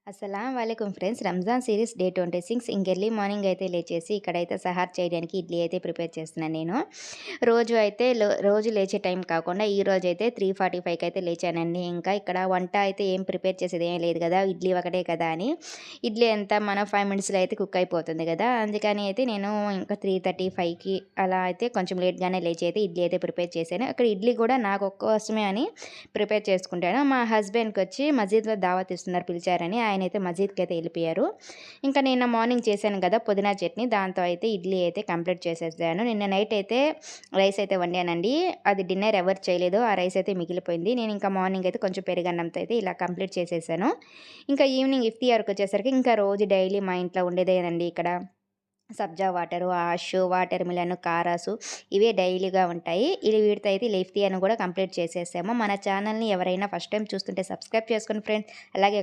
అస్సలం వాలేకుమ్ friends. Ramzan series day 26 early morning అయితే లేచేసి ఇక్కడైతే సహార్ చేయడానికి ఇడ్లీ అయితే ప్రిపేర్ చేస్తున్నాను నేను. రోజు లేచే టైం కాకుండా ఈ రోజైతే 3:45కి అయితే లేచానండి. ఇంకా ఇక్కడ వంట అయితే ఏం ప్రిపేర్ చేసేది ఏం లేదు కదా, ఇడ్లీ ఒకటే కదా అని. ఇడ్లీ అంతా మన 5 మినిట్స్‌లో అయితే కుక్ అయిపోతుంది కదా, అందుకని అయితే నేను ఇంకా 3:35కి అలా అయితే కొంచెం లేట్‌గానే లేచి అయితే ఇడ్లీ అయితే ప్రిపేర్ చేశాను. అక్కడ ఇడ్లీ కూడా నాకు కోసమే అని ప్రిపేర్ చేసుకుంటాను. మా హస్బెండ్‌కొచ్చి మస్జిద్‌లో దావత్ ఇస్తున్నారు, పిలిచారని ఆయనైతే మస్జిద్‌కి అయితే ఎళ్ళిపోయారు. ఇంకా నిన్న మార్నింగ్ చేశాను కదా పుదీనా చట్నీ, దాంతో అయితే ఇడ్లీ అయితే కంప్లీట్ చేసేసాను. నిన్న నైట్ అయితే రైస్ అయితే వండానండి. అది డిన్నర్ ఎవరు చేయలేదు. ఆ రైస్ అయితే మిగిలిపోయింది. నేను ఇంకా మార్నింగ్ అయితే కొంచెం పెరుగన్నంతో అయితే ఇలా కంప్లీట్ చేసేసాను. ఇంకా ఈవినింగ్ ఇఫ్తియార్‌కొచ్చేసరికి ఇంకా రోజు డైలీ మా ఇంట్లో ఉండేదేనండి ఇక్కడ. సబ్జా వాటరు, ఆష్, వాటర్ మిలన్, కారాసు ఇవే డైలీగా ఉంటాయి. వీటితో అయితే ఇఫ్తియార్‌ని కూడా కంప్లీట్ చేసేసాము. మన ఛానల్‌ని ఎవరైనా ఫస్ట్ టైమ్ చూస్తుంటే సబ్స్క్రైబ్ చేసుకోండి ఫ్రెండ్స్. అలాగే